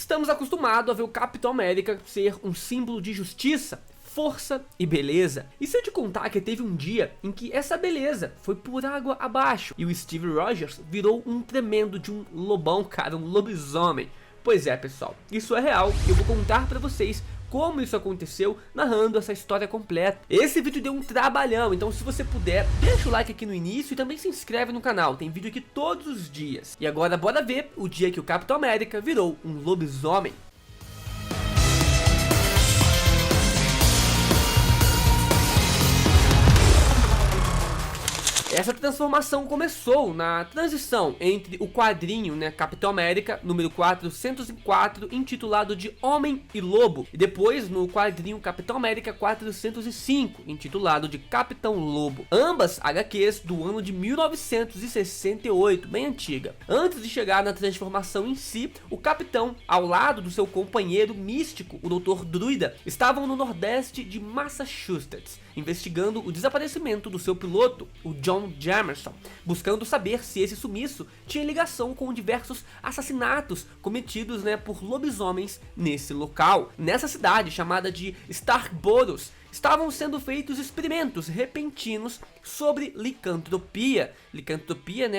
estamos acostumados a ver o Capitão América ser um símbolo de justiça, força e beleza. E se eu te contar que teve um dia em que essa beleza foi por água abaixo e o Steve Rogers virou um tremendo de um lobão, cara, um lobisomem. Pois é, pessoal, isso é real e eu vou contar pra vocês como isso aconteceu, narrando essa história completa. Esse vídeo deu um trabalhão, então se você puder, deixa o like aqui no início e também se inscreve no canal, tem vídeo aqui todos os dias. E agora bora ver o dia que o Capitão América virou um lobisomem. Essa transformação começou na transição entre o quadrinho, Capitão América, número 404, intitulado de Homem e Lobo, e depois no quadrinho Capitão América 405, intitulado de Capitão Lobo. Ambas HQs do ano de 1968, bem antiga. Antes de chegar na transformação em si, o Capitão, ao lado do seu companheiro místico, o Dr. Druida, estavam no nordeste de Massachusetts, investigando o desaparecimento do seu piloto, o John Jamerson, buscando saber se esse sumiço tinha ligação com diversos assassinatos cometidos por lobisomens nesse local. Nessa cidade chamada de Starkboros, estavam sendo feitos experimentos repentinos sobre licantropia,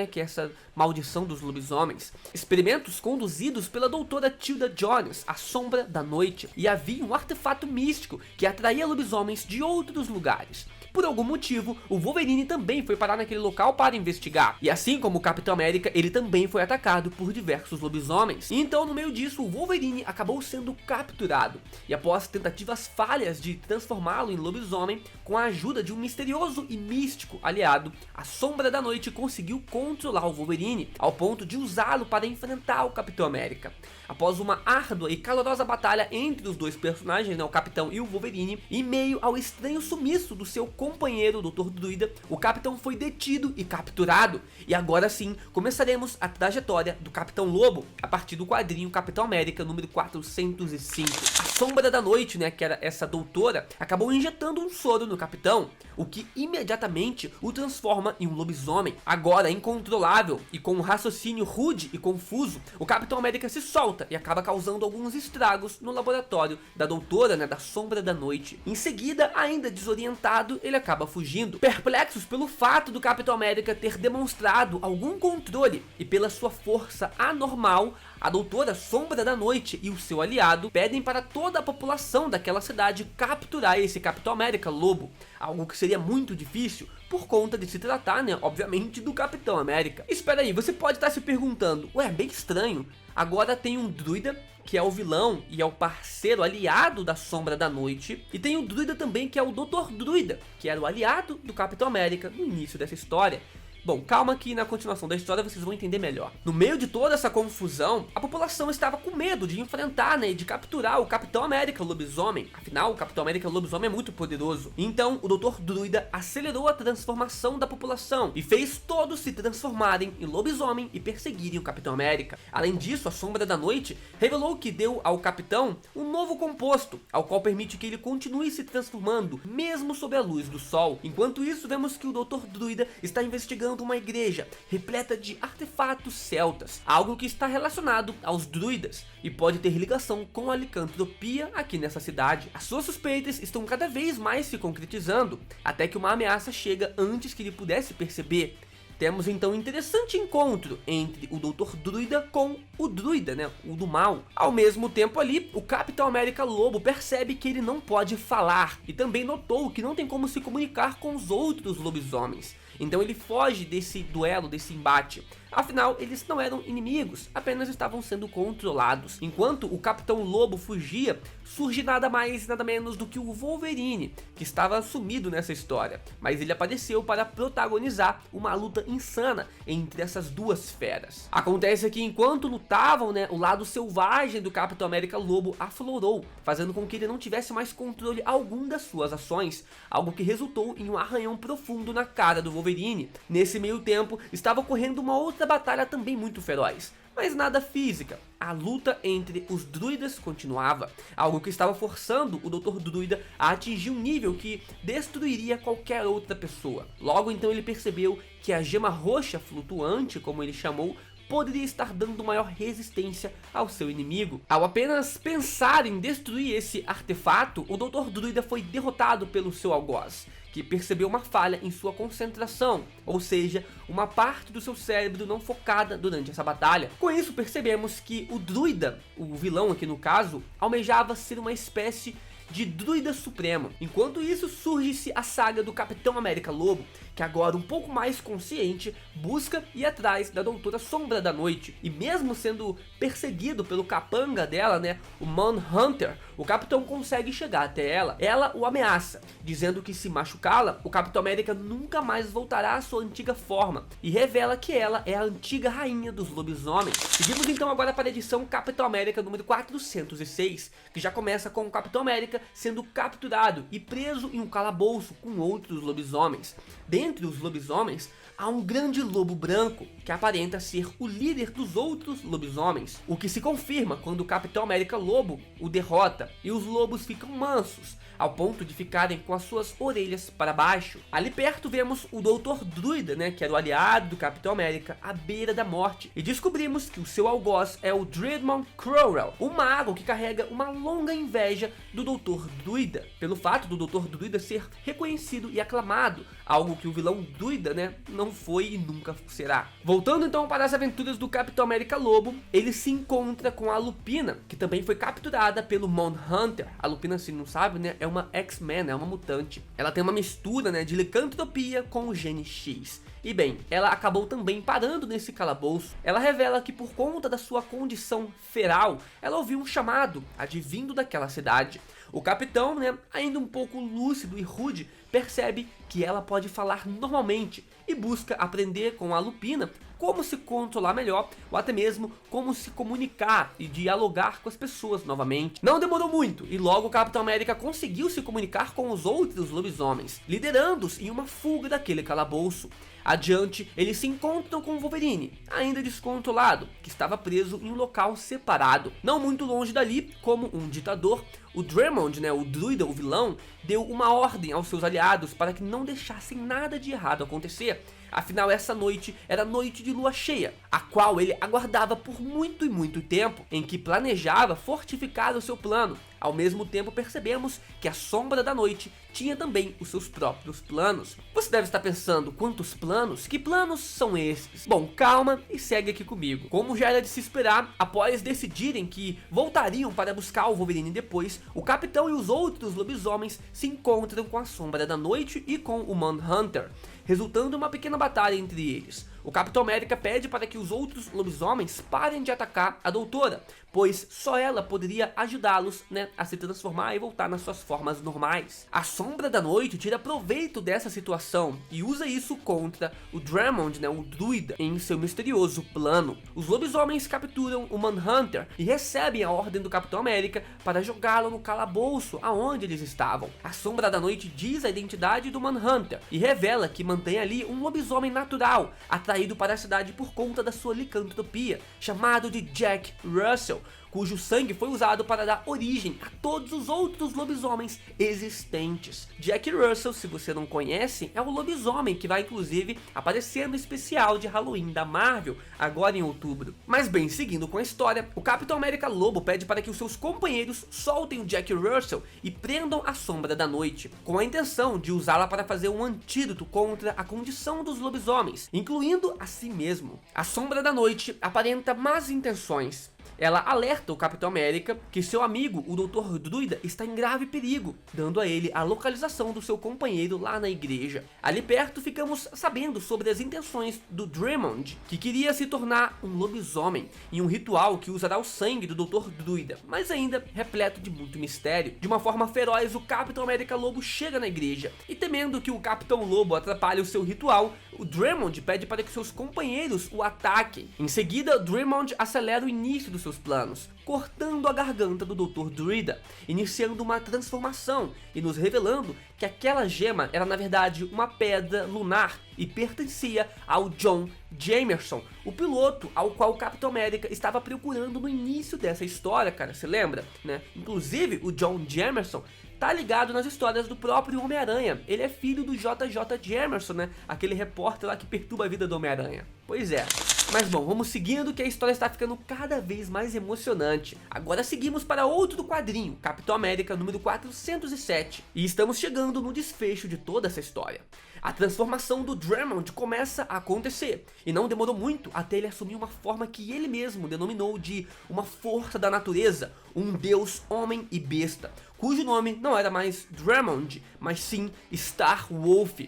que é essa maldição dos lobisomens. Experimentos conduzidos pela doutora Tilda Jones, a Sombra da Noite, e havia um artefato místico que atraía lobisomens de outros lugares. Por algum motivo, o Wolverine também foi parar naquele local para investigar. E assim como o Capitão América, ele também foi atacado por diversos lobisomens. E então, no meio disso, o Wolverine acabou sendo capturado. E após tentativas falhas de transformá-lo em lobisomem, com a ajuda de um misterioso e místico aliado, a Sombra da Noite conseguiu controlar o Wolverine, ao ponto de usá-lo para enfrentar o Capitão América. Após uma árdua e calorosa batalha entre os dois personagens, o Capitão e o Wolverine, em meio ao estranho sumiço do seu companheiro, o Dr. Druida, o Capitão foi detido e capturado. E agora sim, começaremos a trajetória do Capitão Lobo, a partir do quadrinho Capitão América número 405. A Sombra da Noite, que era essa doutora, acabou injetando um soro no Capitão, o que imediatamente o transforma em um lobisomem. Agora incontrolável e com um raciocínio rude e confuso, o Capitão América se solta e acaba causando alguns estragos no laboratório da doutora, da Sombra da Noite. Em seguida, ainda desorientado, ele acaba fugindo. Perplexos pelo fato do Capitão América ter demonstrado algum controle e pela sua força anormal, a doutora Sombra da Noite e o seu aliado pedem para toda a população daquela cidade capturar esse Capitão América Lobo, algo que seria muito difícil por conta de se tratar, obviamente, do Capitão América. Espera aí, você pode estar se perguntando, ué, bem estranho, agora tem um druida que é o vilão e é o parceiro aliado da Sombra da Noite, e tem o druida também que é o Dr. Druida, que era o aliado do Capitão América no início dessa história. Bom, calma que na continuação da história vocês vão entender melhor. No meio de toda essa confusão, a população estava com medo de enfrentar, e de capturar o Capitão América Lobisomem. Afinal, o Capitão América Lobisomem é muito poderoso. Então, o Dr. Druida acelerou a transformação da população e fez todos se transformarem em lobisomem e perseguirem o Capitão América. Além disso, a Sombra da Noite revelou que deu ao Capitão um novo composto, ao qual permite que ele continue se transformando, mesmo sob a luz do sol. Enquanto isso, vemos que o Dr. Druida está investigando uma igreja repleta de artefatos celtas, algo que está relacionado aos druidas e pode ter ligação com a licantropia aqui nessa cidade. As suas suspeitas estão cada vez mais se concretizando, até que uma ameaça chega antes que ele pudesse perceber. Temos então um interessante encontro entre o Dr. Druida com o druida, o do mal. Ao mesmo tempo ali, o Capitão América Lobo percebe que ele não pode falar e também notou que não tem como se comunicar com os outros lobisomens. Então ele foge desse duelo, desse embate. Afinal, eles não eram inimigos, apenas estavam sendo controlados. Enquanto o Capitão Lobo fugia, surge nada mais nada menos do que o Wolverine, que estava sumido nessa história. Mas ele apareceu para protagonizar uma luta insana entre essas duas feras. Acontece que enquanto lutavam, o lado selvagem do Capitão América Lobo aflorou, fazendo com que ele não tivesse mais controle algum das suas ações, algo que resultou em um arranhão profundo na cara do Wolverine. Nesse meio tempo, estava ocorrendo uma outra batalha também muito feroz, mas nada física. A luta entre os druidas continuava, algo que estava forçando o Dr. Druida a atingir um nível que destruiria qualquer outra pessoa. Logo então ele percebeu que a gema roxa flutuante, como ele chamou, poderia estar dando maior resistência ao seu inimigo. Ao apenas pensar em destruir esse artefato, o Dr. Druida foi derrotado pelo seu algoz, que percebeu uma falha em sua concentração, ou seja, uma parte do seu cérebro não focada durante essa batalha. Com isso, percebemos que o druida, o vilão aqui no caso, almejava ser uma espécie de druida supremo. Enquanto isso, surge-se a saga do Capitão América Lobo, que agora um pouco mais consciente, busca ir atrás da Doutora Sombra da Noite. E mesmo sendo perseguido pelo capanga dela, né, o Manhunter, o Capitão consegue chegar até ela. Ela o ameaça, dizendo que se machucá-la, o Capitão América nunca mais voltará à sua antiga forma, e revela que ela é a antiga rainha dos lobisomens. Seguimos então agora para a edição Capitão América número 406, que já começa com o Capitão América sendo capturado e preso em um calabouço com outros lobisomens. Dentre os lobisomens, há um grande lobo branco, que aparenta ser o líder dos outros lobisomens, o que se confirma quando o Capitão América Lobo o derrota, e os lobos ficam mansos, ao ponto de ficarem com as suas orelhas para baixo. Ali perto vemos o Dr. Druida, né, que era o aliado do Capitão América, à beira da morte, e descobrimos que o seu algoz é o Dreadmon Crowell, um mago que carrega uma longa inveja do Dr. Druida, pelo fato do Dr. Druida ser reconhecido e aclamado, algo que o vilão Druida, né, não foi e nunca será. Voltando então para as aventuras do Capitão América Lobo, ele se encontra com a Lupina, que também foi capturada pelo Manhunter. A Lupina, se não sabe, né, é uma X-Men, é uma mutante. Ela tem uma mistura, né, de licantropia com o gene X. E bem, ela acabou também parando nesse calabouço. Ela revela que por conta da sua condição feral, ela ouviu um chamado advindo daquela cidade. O capitão, né, ainda um pouco lúcido e rude, percebe que ela pode falar normalmente e busca aprender com a Lupina como se controlar melhor, ou até mesmo como se comunicar e dialogar com as pessoas novamente. Não demorou muito, e logo o Capitão América conseguiu se comunicar com os outros lobisomens, liderando-os em uma fuga daquele calabouço. Adiante, eles se encontram com o Wolverine, ainda descontrolado, que estava preso em um local separado. Não muito longe dali, como um ditador, o Dreadmon, né, o druida, o vilão, deu uma ordem aos seus aliados para que não deixassem nada de errado acontecer. Afinal, essa noite era noite de lua cheia, a qual ele aguardava por muito e muito tempo, em que planejava fortificar o seu plano. Ao mesmo tempo, percebemos que a Sombra da Noite tinha também os seus próprios planos. Você deve estar pensando, quantos planos? Que planos são esses? Bom, calma e segue aqui comigo. Como já era de se esperar, após decidirem que voltariam para buscar o Wolverine depois, o Capitão e os outros lobisomens se encontram com a Sombra da Noite e com o Manhunter, resultando em uma pequena batalha entre eles. O Capitão América pede para que os outros lobisomens parem de atacar a Doutora, pois só ela poderia ajudá-los, né, a se transformar e voltar nas suas formas normais. A Sombra da Noite tira proveito dessa situação e usa isso contra o Dreadmon, né, o druida, em seu misterioso plano. Os lobisomens capturam o Manhunter e recebem a ordem do Capitão América para jogá-lo no calabouço aonde eles estavam. A Sombra da Noite diz a identidade do Manhunter e revela que mantém ali um lobisomem natural, atraído para a cidade por conta da sua licantropia, chamado de Jack Russell, cujo sangue foi usado para dar origem a todos os outros lobisomens existentes. Jack Russell, se você não conhece, é o lobisomem que vai inclusive aparecer no especial de Halloween da Marvel, agora em outubro. Mas bem, seguindo com a história, o Capitão América Lobo pede para que os seus companheiros soltem o Jack Russell e prendam a Sombra da Noite, com a intenção de usá-la para fazer um antídoto contra a condição dos lobisomens, incluindo a si mesmo. A Sombra da Noite aparenta más intenções. Ela alerta o Capitão América que seu amigo, o Dr. Druida, está em grave perigo, dando a ele a localização do seu companheiro lá na igreja. Ali perto ficamos sabendo sobre as intenções do Dreadmon, que queria se tornar um lobisomem, em um ritual que usará o sangue do Dr. Druida, mas ainda repleto de muito mistério. De uma forma feroz, o Capitão América Lobo chega na igreja, e temendo que o Capitão Lobo atrapalhe o seu ritual, o Dreadmon pede para que seus companheiros o ataquem. Em seguida, o Dreadmon acelera o início dos seus planos, cortando a garganta do Dr. Druida, iniciando uma transformação e nos revelando que aquela gema era na verdade uma pedra lunar e pertencia ao John Jameson, o piloto ao qual o Capitão América estava procurando no início dessa história, cara, você lembra, né? Inclusive o John Jameson tá ligado nas histórias do próprio Homem-Aranha. Ele é filho do JJ Jameson, né? Aquele repórter lá que perturba a vida do Homem-Aranha. Pois é. Mas bom, vamos seguindo que a história está ficando cada vez mais emocionante. Agora seguimos para outro quadrinho, Capitão América número 407. E estamos chegando no desfecho de toda essa história. A transformação do Drummond começa a acontecer, e não demorou muito até ele assumir uma forma que ele mesmo denominou de uma força da natureza, um deus homem e besta, cujo nome não era mais Drummond, mas sim Star-Wolf.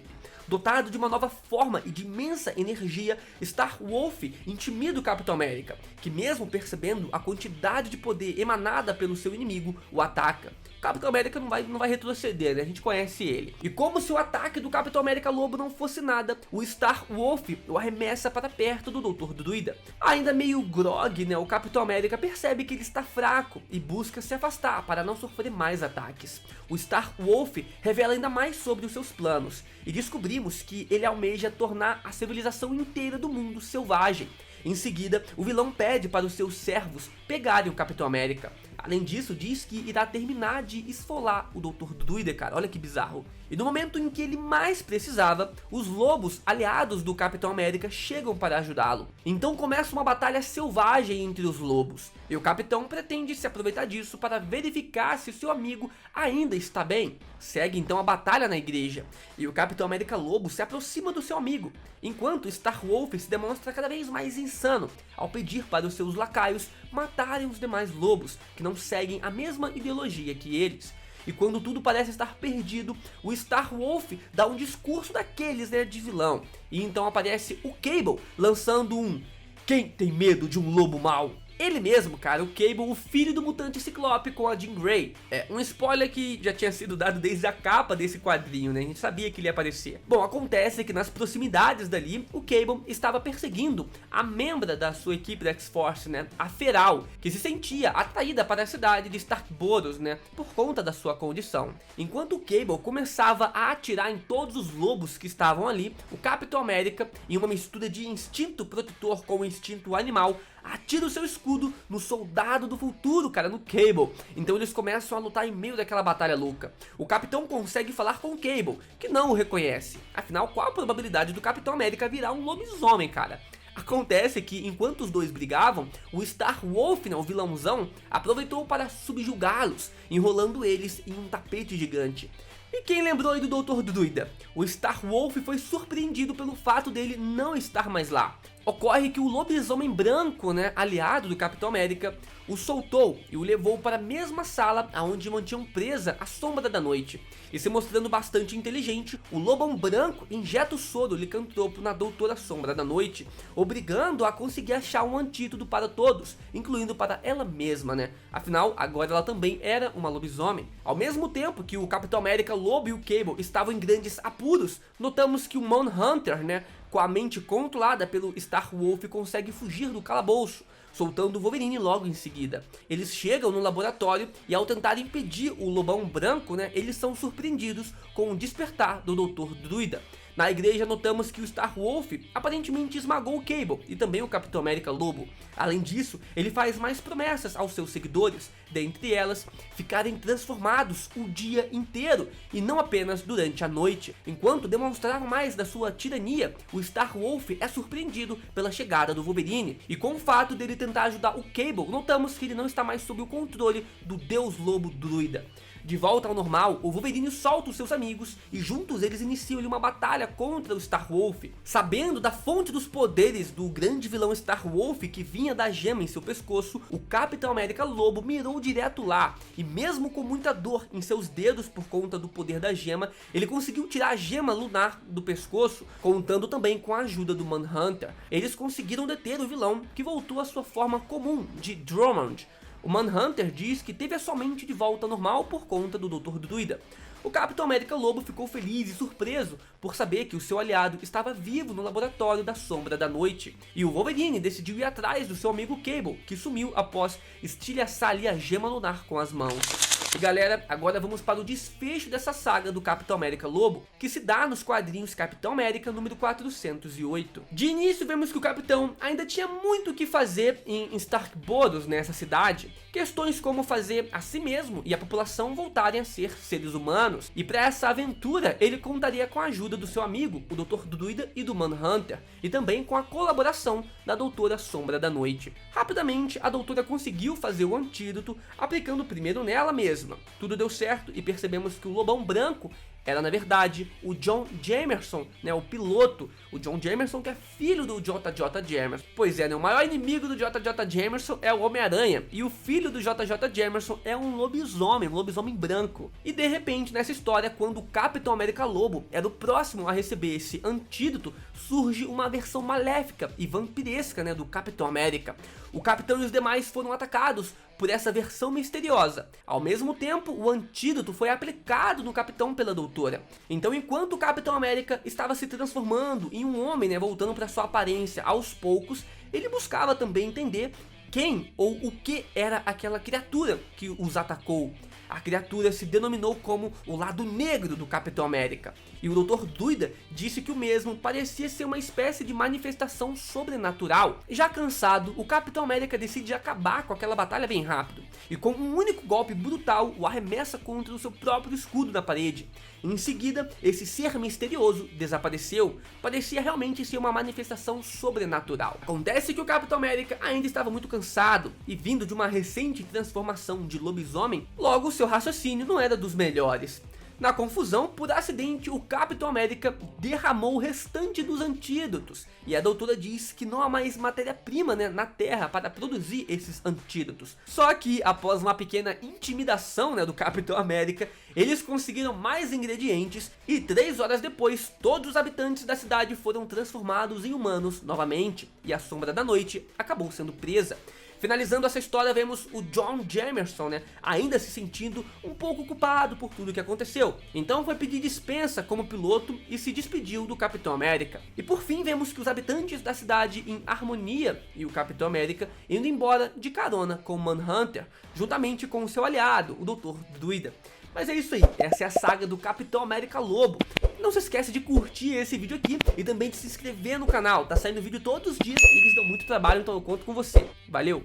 Dotado de uma nova forma e de imensa energia, Star-Wolf intimida o Capitão América, que mesmo percebendo a quantidade de poder emanada pelo seu inimigo, o ataca. O Capitão América não vai retroceder, né? A gente conhece ele. E como se o ataque do Capitão América Lobo não fosse nada, o Star-Wolf o arremessa para perto do Dr. Druida. Ainda meio grog, né? O Capitão América percebe que ele está fraco e busca se afastar para não sofrer mais ataques. O Star-Wolf revela ainda mais sobre os seus planos e descobrimos que ele almeja tornar a civilização inteira do mundo selvagem. Em seguida, o vilão pede para os seus servos pegarem o Capitão América. Além disso, diz que irá terminar de esfolar o Dr. Druida, cara, olha que bizarro. E no momento em que ele mais precisava, os lobos aliados do Capitão América chegam para ajudá-lo. Então começa uma batalha selvagem entre os lobos, e o Capitão pretende se aproveitar disso para verificar se seu amigo ainda está bem. Segue então a batalha na igreja, e o Capitão América Lobo se aproxima do seu amigo, enquanto Star-Wolf se demonstra cada vez mais insano, ao pedir para os seus lacaios matarem os demais lobos, que não seguem a mesma ideologia que eles. E quando tudo parece estar perdido, o Star-Wolf dá um discurso daqueles, né, de vilão. E então aparece o Cable, lançando um "Quem tem medo de um lobo mau?" Ele mesmo, cara, o Cable, o filho do mutante Ciclope com a Jean Grey. É um spoiler que já tinha sido dado desde a capa desse quadrinho, né? A gente sabia que ele ia aparecer. Bom, acontece que nas proximidades dali, o Cable estava perseguindo a membra da sua equipe da X-Force, né? A Feral, que se sentia atraída para a cidade de Stark-Boros, né? Por conta da sua condição. Enquanto o Cable começava a atirar em todos os lobos que estavam ali, o Capitão América, em uma mistura de instinto protetor com instinto animal, atira o seu escudo no soldado do futuro, cara, no Cable. Então eles começam a lutar em meio daquela batalha louca. O Capitão consegue falar com o Cable, que não o reconhece. Afinal, qual a probabilidade do Capitão América virar um lobisomem, cara? Acontece que, enquanto os dois brigavam, o Star-Wolf, o vilãozão, aproveitou para subjugá-los, enrolando eles em um tapete gigante. E quem lembrou aí do Dr. Druida? O Star-Wolf foi surpreendido pelo fato dele não estar mais lá. Ocorre que o lobisomem branco, né, aliado do Capitão América, o soltou e o levou para a mesma sala onde mantinham presa a Sombra da Noite. E se mostrando bastante inteligente, o lobão branco injeta o soro licantropo na Doutora Sombra da Noite, obrigando-a a conseguir achar um antídoto para todos, incluindo para ela mesma, né? Afinal, agora ela também era uma lobisomem. Ao mesmo tempo que o Capitão América, Lobo e o Cable estavam em grandes apuros, notamos que o Manhunter, né, com a mente controlada pelo Star-Wolf, consegue fugir do calabouço, soltando o Wolverine logo em seguida. Eles chegam no laboratório e, ao tentar impedir o Lobão Branco, né, eles são surpreendidos com o despertar do Dr. Druida. Na igreja notamos que o Star-Wolf aparentemente esmagou o Cable e também o Capitão América Lobo. Além disso, ele faz mais promessas aos seus seguidores, dentre elas, ficarem transformados o dia inteiro e não apenas durante a noite. Enquanto demonstrava mais da sua tirania, o Star-Wolf é surpreendido pela chegada do Wolverine, e com o fato dele tentar ajudar o Cable, notamos que ele não está mais sob o controle do Deus Lobo Druida. De volta ao normal, o Wolverine solta os seus amigos e juntos eles iniciam uma batalha contra o Star-Wolf. Sabendo da fonte dos poderes do grande vilão Star-Wolf que vinha da gema em seu pescoço, o Capitão América Lobo mirou direto lá, e mesmo com muita dor em seus dedos por conta do poder da gema, ele conseguiu tirar a gema lunar do pescoço, contando também com a ajuda do Manhunter. Eles conseguiram deter o vilão, que voltou à sua forma comum de Drummond. O Manhunter diz que teve a sua mente de volta normal por conta do Dr. Druida. O Capitão América Lobo ficou feliz e surpreso por saber que o seu aliado estava vivo no laboratório da Sombra da Noite. E o Wolverine decidiu ir atrás do seu amigo Cable, que sumiu após estilhaçar-lhe a gema lunar com as mãos. E galera, agora vamos para o desfecho dessa saga do Capitão América Lobo, que se dá nos quadrinhos Capitão América número 408. De início vemos que o Capitão ainda tinha muito o que fazer em Stark-Boros, nessa cidade, questões como fazer a si mesmo e a população voltarem a ser seres humanos. E para essa aventura, ele contaria com a ajuda do seu amigo, o Dr. Druida e do Manhunter, e também com a colaboração da Doutora Sombra da Noite. Rapidamente, a Doutora conseguiu fazer o antídoto, aplicando primeiro nela mesma. Tudo deu certo e percebemos que o Lobão Branco era, na verdade, o John Jameson, né, o piloto. O John Jameson, que é filho do JJ Jameson. Pois é, né, o maior inimigo do JJ Jameson é o Homem-Aranha, e o filho do JJ Jameson é um lobisomem branco. E de repente, nessa história, quando o Capitão América Lobo era o próximo a receber esse antídoto, surge uma versão maléfica e vampiresca, né, do Capitão América. O Capitão e os demais foram atacados por essa versão misteriosa. Ao mesmo tempo, o antídoto foi aplicado no Capitão pela Doutora. Então, enquanto o Capitão América estava se transformando em um homem, né, voltando para sua aparência aos poucos, ele buscava também entender quem ou o que era aquela criatura que os atacou. A criatura se denominou como o lado negro do Capitão América, e o Dr. Druida disse que o mesmo parecia ser uma espécie de manifestação sobrenatural. Já cansado, o Capitão América decide acabar com aquela batalha bem rápido, e com um único golpe brutal o arremessa contra o seu próprio escudo na parede. Em seguida, esse ser misterioso desapareceu, parecia realmente ser uma manifestação sobrenatural. Acontece que o Capitão América ainda estava muito cansado, e vindo de uma recente transformação de lobisomem, logo seu raciocínio não era dos melhores. Na confusão, por acidente, o Capitão América derramou o restante dos antídotos, e a Doutora diz que não há mais matéria-prima, né, na Terra para produzir esses antídotos. Só que, após uma pequena intimidação, né, do Capitão América, eles conseguiram mais ingredientes, e 3 horas depois, todos os habitantes da cidade foram transformados em humanos novamente, e a Sombra da Noite acabou sendo presa. Finalizando essa história, vemos o John Jameson, né, ainda se sentindo um pouco culpado por tudo que aconteceu. Então foi pedir dispensa como piloto e se despediu do Capitão América. E por fim vemos que os habitantes da cidade em harmonia e o Capitão América indo embora de carona com o Manhunter, juntamente com o seu aliado, o Dr. Druida. Mas é isso aí, essa é a saga do Capitão América Lobo. Não se esquece de curtir esse vídeo aqui e também de se inscrever no canal. Tá saindo vídeo todos os dias e eles dão muito trabalho, então eu conto com você. Valeu!